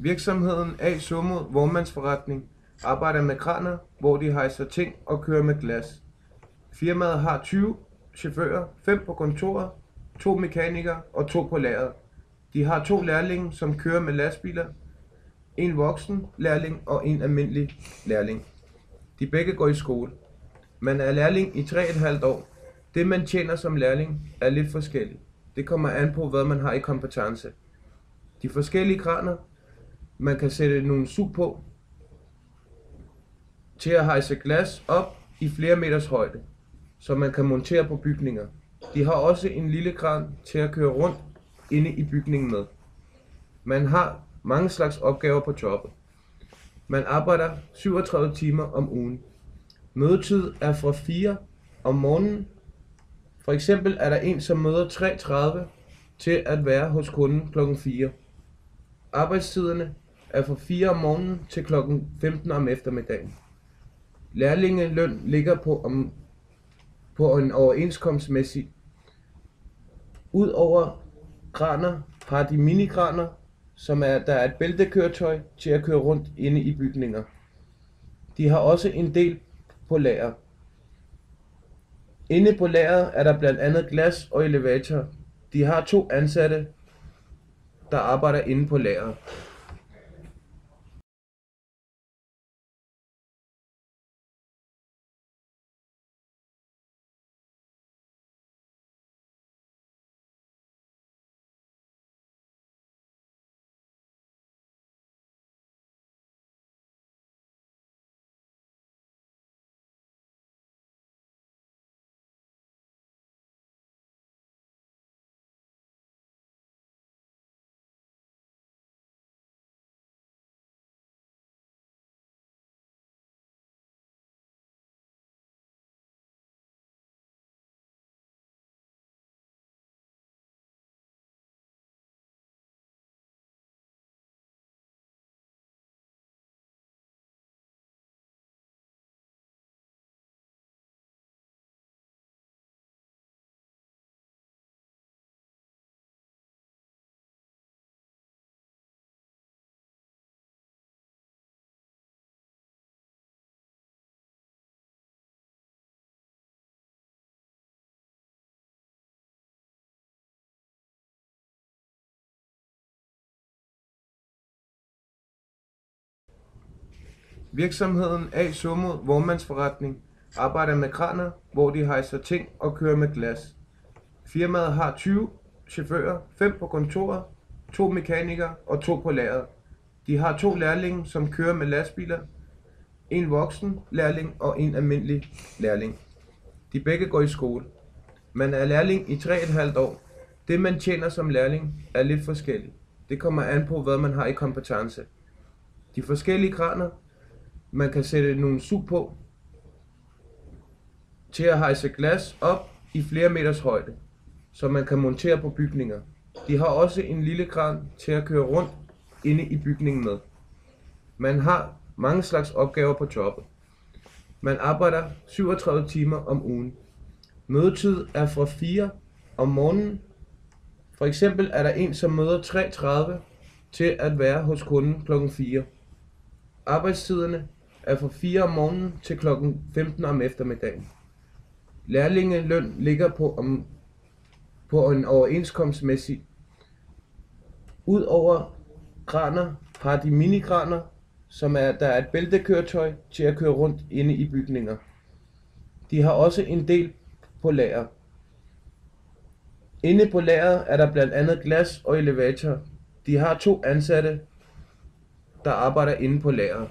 Virksomheden A. Sumod Vognmandsforretning arbejder med kraner, hvor de hejser ting og kører med glas. Firmaet har 20 chauffører, 5 på kontoret, 2 mekanikere og 2 på lageret. De har 2 lærlinge, som kører med lastbiler, en voksen lærling og en almindelig lærling. De begge går i skole. Man er lærling i 3,5 år. Det man tjener som lærling er lidt forskelligt. Det kommer an på, hvad man har i kompetence. De forskellige kraner, man kan sætte nogle sug på til at hejse glas op i flere meters højde, så man kan montere på bygninger. De har også en lille kran til at køre rundt inde i bygningen med. Man har mange slags opgaver på jobbet. Man arbejder 37 timer om ugen. Mødetid er fra 4 om morgenen. For eksempel er der en, som møder 3:30 til at være hos kunden klokken 4. Arbejdstiderne er fra 4 om morgenen til klokken 15 om eftermiddagen. Lærlingeløn ligger på en overenskomstmæssig. Udover kraner har de minikraner, der er et bæltekøretøj til at køre rundt inde i bygninger. De har også en del på lager. Inde på lageret er der blandt andet glas og elevator. De har 2 ansatte, der arbejder inde på lageret. Virksomheden A. Sumod Vognmandsforretning arbejder med kraner, hvor de hejser ting og kører med glas. Firmaet har 20 chauffører, 5 på kontoret, 2 mekanikere og 2 på lageret. De har 2 lærlinge, som kører med lastbiler, en voksen lærling og en almindelig lærling. De begge går i skole. Man er lærling i 3,5 år. Det man tjener som lærling er lidt forskelligt. Det kommer an på, hvad man har i kompetence. De forskellige kraner, man kan sætte nogle sug på til at hejse glas op i flere meters højde, så man kan montere på bygninger. De har også en lille kran til at køre rundt inde i bygningen med. Man har mange slags opgaver på jobbet. Man arbejder 37 timer om ugen. Mødetid er fra 4 om morgenen. For eksempel er der en, som møder 3:30 til at være hos kunden klokken 4. Arbejdstiderne er fra 4 om morgenen til klokken 15 om eftermiddagen. Lærlingeløn ligger på en overenskomstmæssig. Udover kraner har de minikraner, der er et bæltekøretøj til at køre rundt inde i bygninger. De har også en del på lager. Inde på lageret er der blandt andet glas og elevator. De har 2 ansatte, der arbejder inde på lageret.